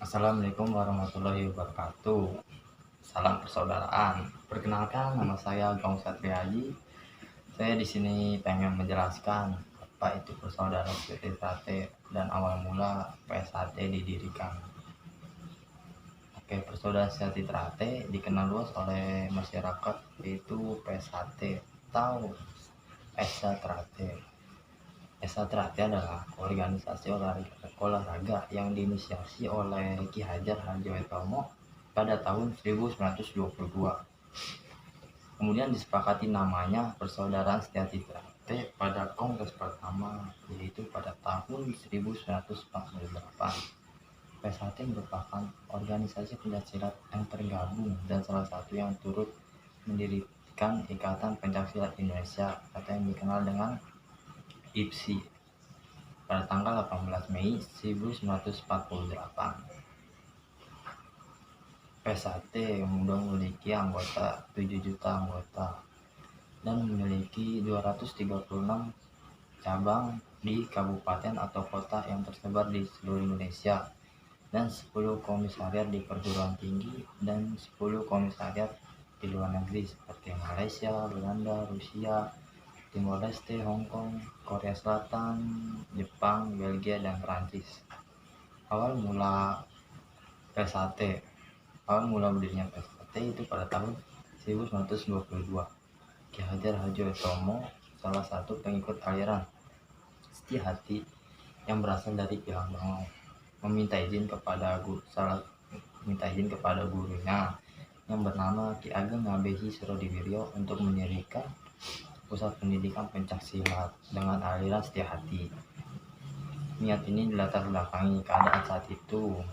Assalamualaikum warahmatullahi wabarakatuh. Salam persaudaraan. Perkenalkan, nama saya Gaung Satriadi. Saya di sini pengen menjelaskan apa itu persaudaraan PSAT dan awal mula PSAT didirikan. Oke, persaudaraan Sejahtera dikenal luas oleh masyarakat yaitu PSAT atau Esatrate. Esatrate adalah organisasi olahraga yang diinisiasi oleh Ki Hajar Harjoetomo pada tahun 1922. Kemudian disepakati namanya Persaudaraan Sejahtera pada kongres pertama, yaitu pada tahun 1948. PSAT merupakan organisasi pencaksilat yang tergabung dan salah satu yang turut mendirikan Ikatan Pencaksilat Indonesia atau yang dikenal dengan IPSI pada tanggal 18 Mei 1948. PSAT sudah memiliki anggota 7 juta anggota dan memiliki 236 cabang di kabupaten atau kota yang tersebar di seluruh Indonesia dan 10 komisariat di perguruan tinggi dan 10 komisariat di luar negeri seperti Malaysia, Belanda, Rusia, Timor Leste, Hong Kong, Korea Selatan, Jepang, Belgia, dan Perancis. Awal mula berdirinya PSAT itu pada tahun 1922. Ki Hajar Harjoetomo, salah satu pengikut aliran Setia-Hati yang berasal dari Pilangbangau, meminta izin kepada gurunya yang bernama Ki Ageng Ngabehi Surodiwiryo untuk mendirikan pusat pendidikan pencaksilat dengan aliran Setia-Hati. Niat ini dilatar belakangi keadaan saat itu,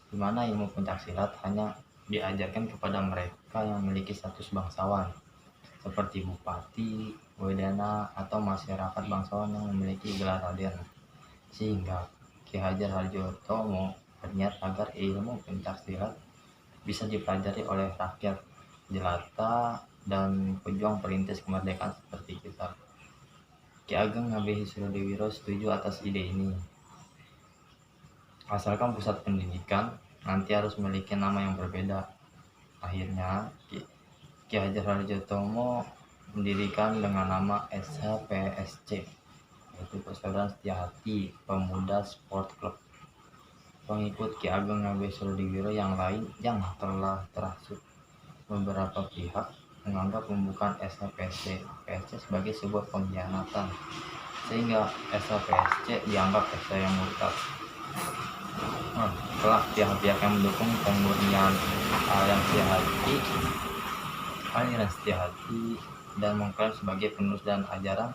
di mana ilmu pencaksilat hanya diajarkan kepada mereka yang memiliki status bangsawan, seperti bupati, wedana, atau masyarakat bangsawan yang memiliki gelar raden. Sehingga Ki Hajar Harjoetomo berniat agar ilmu pencaksilat bisa dipelajari oleh rakyat jelata dan pejuang perintis kemerdekaan seperti kita. Ki Ageng Ngabehi Surodiwiryo setuju atas ide ini. Asalkan pusat pendidikan nanti harus memiliki nama yang berbeda. Akhirnya Ki Hajar Harjoetomo mendirikan dengan nama SHPSC, yaitu Persaudaraan Setia-Hati Pemuda Sport Club. Pengikut Ki Ageng Ngabehi Surodiwiryo yang lain yang telah terhasut beberapa pihak menganggap pembukaan SHPSC sebagai sebuah pengkhianatan, sehingga SHPSC dianggap SH yang murtad. Setelah pihak-pihak yang mendukung pemurnian aliran Setia-Hati dan mengklaim sebagai penerus dan ajaran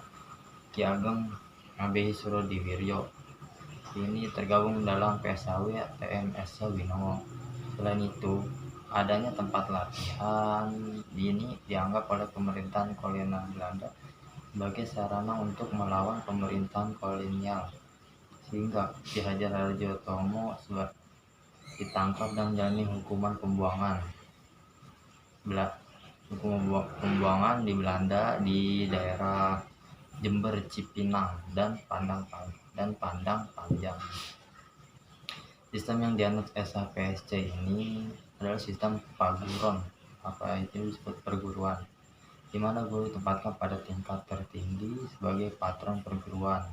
Ki Ageng Ngabehi Surodiwiryo ini tergabung dalam PSAW TMSH Winomo. Selain itu, adanya tempat latihan ini dianggap oleh pemerintahan kolonial Belanda sebagai sarana untuk melawan pemerintahan kolonial, sehingga Ki Hajar Harjoetomo ditangkap dan menjalani hukuman pembuangan di Belanda di daerah Jember, Cipinang, dan Padang Panjang. Sistem yang dianut SHPSC ini adalah sistem paguron, disebut perguruan, di mana guru ditempatkan pada tingkat tertinggi sebagai patron perguruan.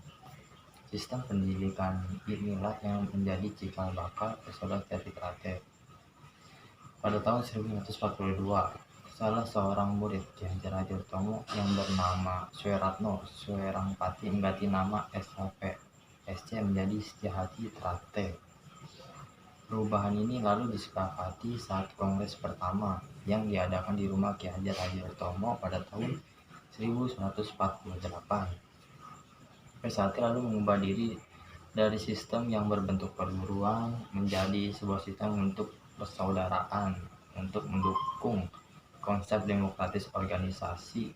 Sistem pendidikan inilah yang menjadi cikal bakal Persaudaraan Sejahtera. Pada tahun 1942, salah seorang murid Ki Hajar Harjoetomo yang bernama Sueratno Suerangpati mengganti nama SHPSC menjadi Setia-Hati Trate. Perubahan ini lalu disepakati saat kongres pertama yang diadakan di rumah Ki Hajar Harjoetomo pada tahun 1948. PSAT lalu mengubah diri dari sistem yang berbentuk perguruan menjadi sebuah sistem untuk persaudaraan untuk mendukung konsep demokratis organisasi.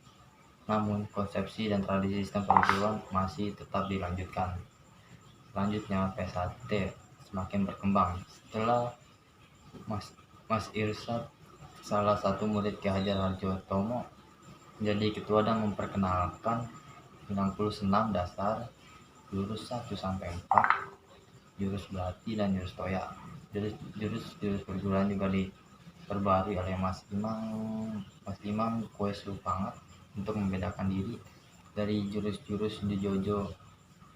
Namun konsepsi dan tradisi sistem perguruan masih tetap dilanjutkan. Selanjutnya PSAT semakin berkembang setelah Mas Irsyad, salah satu murid Ki Hajar Harjoetomo, menjadi ketua dan memperkenalkan 96 dasar jurus 1-4, jurus belati dan jurus toya. Jurus perguruan juga diperbarui oleh Mas Imam Kue Supangat untuk membedakan diri dari jurus-jurus di Jojo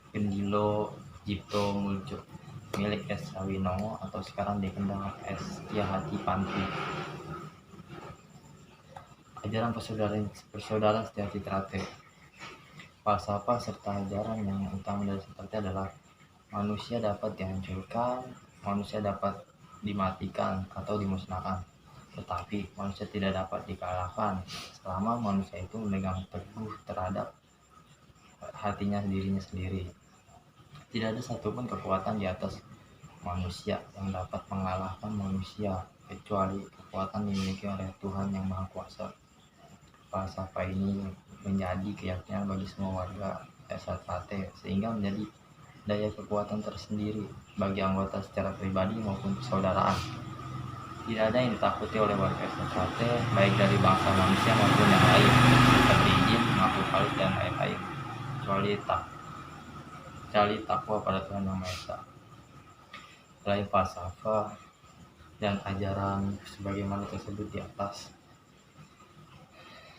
Pendilo Jipto Muljo milik S. Sawinongo atau sekarang dikenal S. Hati Panti. Ajaran persaudaraan sejati Trate. Falsafah serta ajaran yang utama dari Trate adalah manusia dapat dihancurkan, manusia dapat dimatikan atau dimusnahkan, tetapi manusia tidak dapat dikalahkan selama manusia itu memegang teguh terhadap hatinya dirinya sendiri. Tidak ada satupun kekuatan di atas manusia yang dapat mengalahkan manusia kecuali kekuatan dimiliki oleh Tuhan yang Maha Kuasa. Falsafah ini menjadi keyakinan bagi semua warga desa Trate sehingga menjadi daya kekuatan tersendiri bagi anggota secara pribadi maupun persaudaraan. Tidak ada yang ditakuti oleh warga Trate, baik dari bangsa manusia maupun yang lain, seperti jin, makhluk halus dan lain-lain, kecuali takwa pada Tuhan Yang Maha Esa. Selain falsafah dan ajaran sebagaimana tersebut di atas,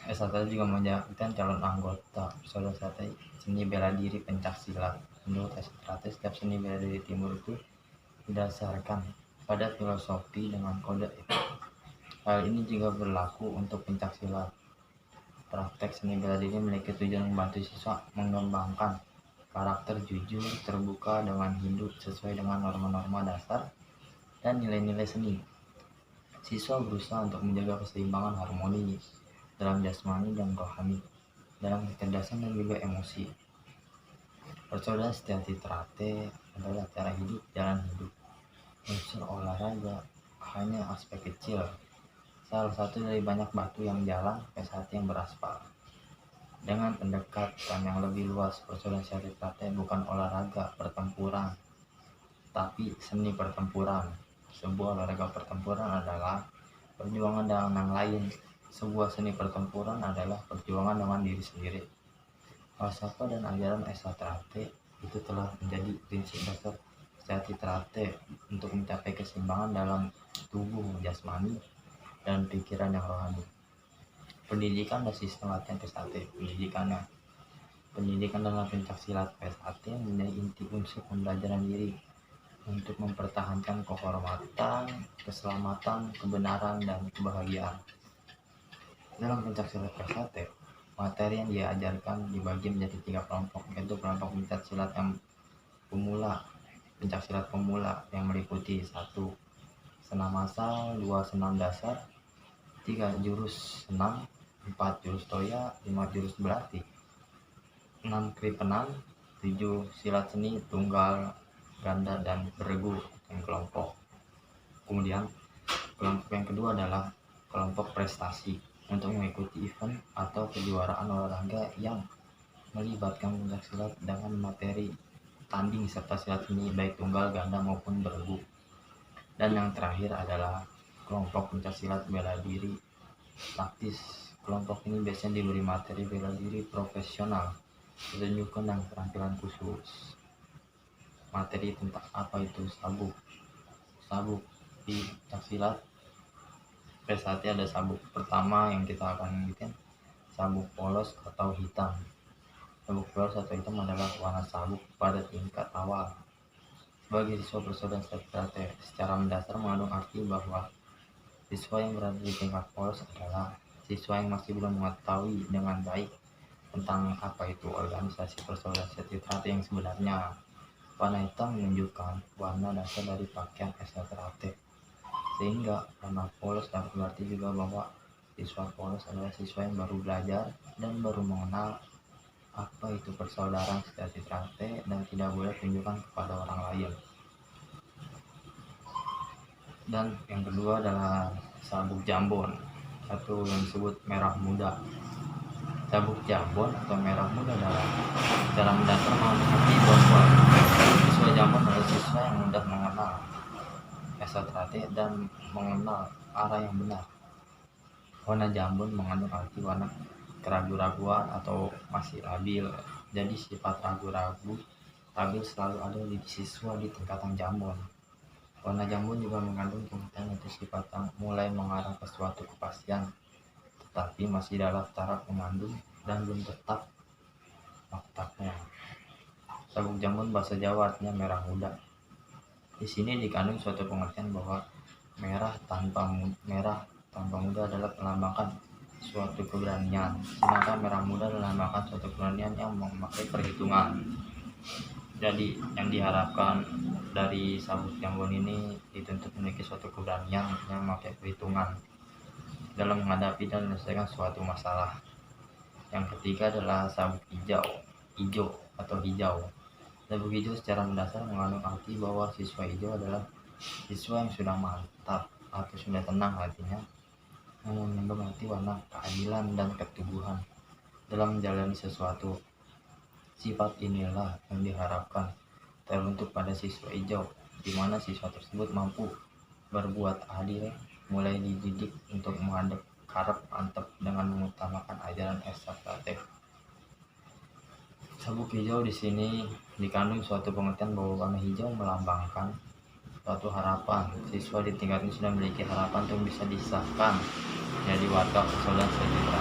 Trate juga menjadikan calon anggota persaudaraan Trate seni bela diri pencaksilat. Menurut Trate, setiap seni bela diri timur itu didasarkan pada filosofi dengan kode etik. Hal ini juga berlaku untuk pencaksilat. Praktek seni bela diri memiliki tujuan membantu siswa mengembangkan karakter jujur, terbuka dengan hidup sesuai dengan norma-norma dasar dan nilai-nilai seni. Siswa berusaha untuk menjaga keseimbangan harmoni dalam jasmani dan rohani, dalam kecerdasan dan juga emosi. Persaudaraan sejati Trate adalah cara hidup, jalan hidup. Unsur olahraga hanya aspek kecil, salah satu dari banyak batu yang jalan ke hati yang beraspal. Dengan pendekatan yang lebih luas, persaudaraan sejati Trate bukan olahraga pertempuran, tapi seni pertempuran. Sebuah olahraga pertempuran adalah perjuangan dengan yang lain. Sebuah seni pertempuran adalah perjuangan dengan diri sendiri. Falsafah dan ajaran Esa Trate itu telah menjadi prinsip dasar sejati Trate untuk mencapai keseimbangan dalam tubuh jasmani dan pikiran yang rohani. Pendidikan dan sistem latihan Trate. Pendidikan dalam pencaksilat Trate menjadi inti unsur pembelajaran diri untuk mempertahankan kehormatan, keselamatan, kebenaran, dan kebahagiaan. Dalam pencaksilat Trate, materi yang diajarkan dibagi menjadi 3 kelompok, yaitu kelompok pencaksilat yang pencaksilat pemula yang meliputi 1. Senam massal, 2. Senam dasar, 3. Jurus senam, 4. Jurus toya, 5. Jurus berlatih, 6. Kripenan, 7. Silat seni, tunggal, ganda, dan beregu yang kelompok. Kemudian kelompok yang kedua adalah kelompok prestasi untuk mengikuti event atau kejuaraan olahraga yang melibatkan pencaksilat dengan materi tanding serta silat seni baik tunggal, ganda maupun beregu. Dan yang terakhir adalah kelompok pencaksilat bela diri taktis. Kelompok ini biasanya diberi materi bela diri profesional, pertunjukan dan keterampilan khusus. Materi tentang apa itu sabuk di pencaksilat Trate ada sabuk pertama yang kita akan bikin sabuk polos atau hitam. Sabuk polos atau hitam adalah warna sabuk pada tingkat awal. Bagi siswa persaudaraan Trate secara mendasar mengandung arti bahwa siswa yang berada di tingkat polos adalah siswa yang masih belum mengetahui dengan baik tentang apa itu organisasi persaudaraan Trate yang sebenarnya. Warna hitam menunjukkan warna dasar dari pakaian Trate. Sehingga warna polos dapat berarti juga bahwa siswa polos adalah siswa yang baru belajar dan baru mengenal apa itu persaudaraan sejati Trate dan tidak boleh tunjukkan kepada orang lain. Dan yang kedua adalah sabuk jambon atau yang disebut merah muda. Sabuk jambon atau merah muda adalah cara mendasar mengerti bahwa siswa jambon adalah siswa yang mudah mengenal Trate dan mengenal arah yang benar. Warna jambon mengandung arti warna keraguan-raguan atau masih labil. Jadi sifat ragu-ragu labil selalu ada di siswa di tingkatan jambon. Warna jambon juga mengandung pengertian untuk sifat yang mulai mengarah ke suatu kepastian, tetapi masih dalam taraf mengandung dan belum tetap faktaknya. Sabuk jambon bahasa Jawa artinya merah muda. Di sini dikandung suatu pengertian bahwa merah tanpa muda adalah melambangkan suatu keberanian, sedangkan merah muda melambangkan suatu keberanian yang memakai perhitungan. Jadi yang diharapkan dari sabuk jambon ini dituntut memiliki suatu keberanian yang memakai perhitungan dalam menghadapi dan menyelesaikan suatu masalah. Yang ketiga adalah sabuk hijau atau hijau. Sabuk hijau secara mendasar mengandung arti bahwa siswa hijau adalah siswa yang sudah mantap atau sudah tenang hatinya, yang mengandung arti warna keadilan dan keteguhan dalam menjalani sesuatu. Sifat inilah yang diharapkan terbentuk pada siswa hijau, di mana siswa tersebut mampu berbuat adil, mulai dididik untuk menghadap karep mantap dengan mengutamakan ajaran estafet. Sabuk hijau di sini dikandung suatu pengertian bahwa warna hijau melambangkan suatu harapan. Siswa di tingkat ini sudah memiliki harapan untuk bisa disahkan jadi warga persaudaraan sejahtera.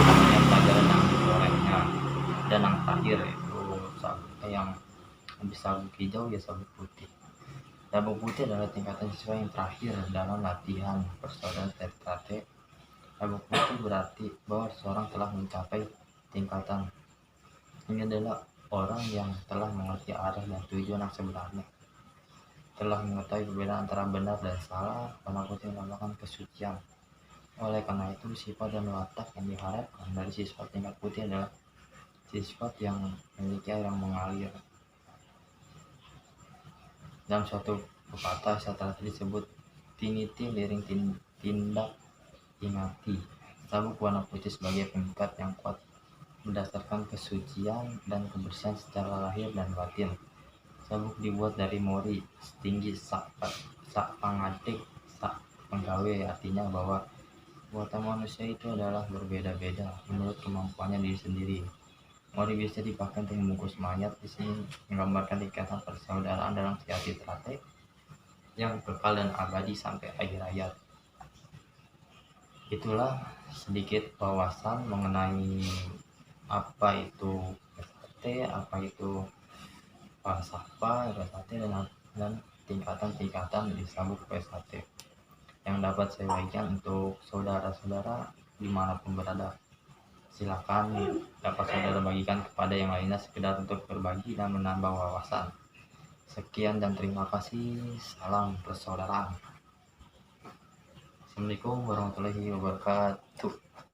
Kemudian pelajaran yang ditorehnya. Dan yang terakhir itu yang habis sabuk hijau ya sabuk putih. Sabuk putih adalah tingkatan siswa yang terakhir dalam latihan persaudaraan sejahtera. Sabuk putih berarti bahwa seseorang telah mencapai tingkatan ini adalah orang yang telah mengerti arah dan tujuan yang sebenarnya, telah mengetahui perbedaan antara benar dan salah. Warna putih melambangkan kesucian. Oleh karena itu, sifat dan watak yang diharapkan dari siswa tingkat putih adalah sifat yang memiliki air yang mengalir. Dalam suatu pepatah setelah disebut tiniti liring tindak ingati. Sabuk warna putih sebagai pengikat yang kuat berdasarkan kesucian dan kebersihan secara lahir dan batin. Sabuk dibuat dari mori setinggi sak pangadik sak penggawe, artinya bahwa buatan manusia itu adalah berbeda-beda menurut kemampuannya diri sendiri. Mori bisa dipakai untuk membungkus mayat. Di sini menggambarkan ikatan persaudaraan dalam sejahtera yang kekal dan abadi sampai akhir hayat. Itulah sedikit wawasan mengenai apa itu SHT, apa itu falsafah SHT, dan tingkatan-tingkatan di sabuk SHT yang dapat saya bagikan untuk saudara-saudara dimanapun berada. Silakan dapat saudara bagikan kepada yang lainnya sekedar untuk berbagi dan menambah wawasan. Sekian dan terima kasih. Salam persaudaraan. Assalamualaikum warahmatullahi wabarakatuh.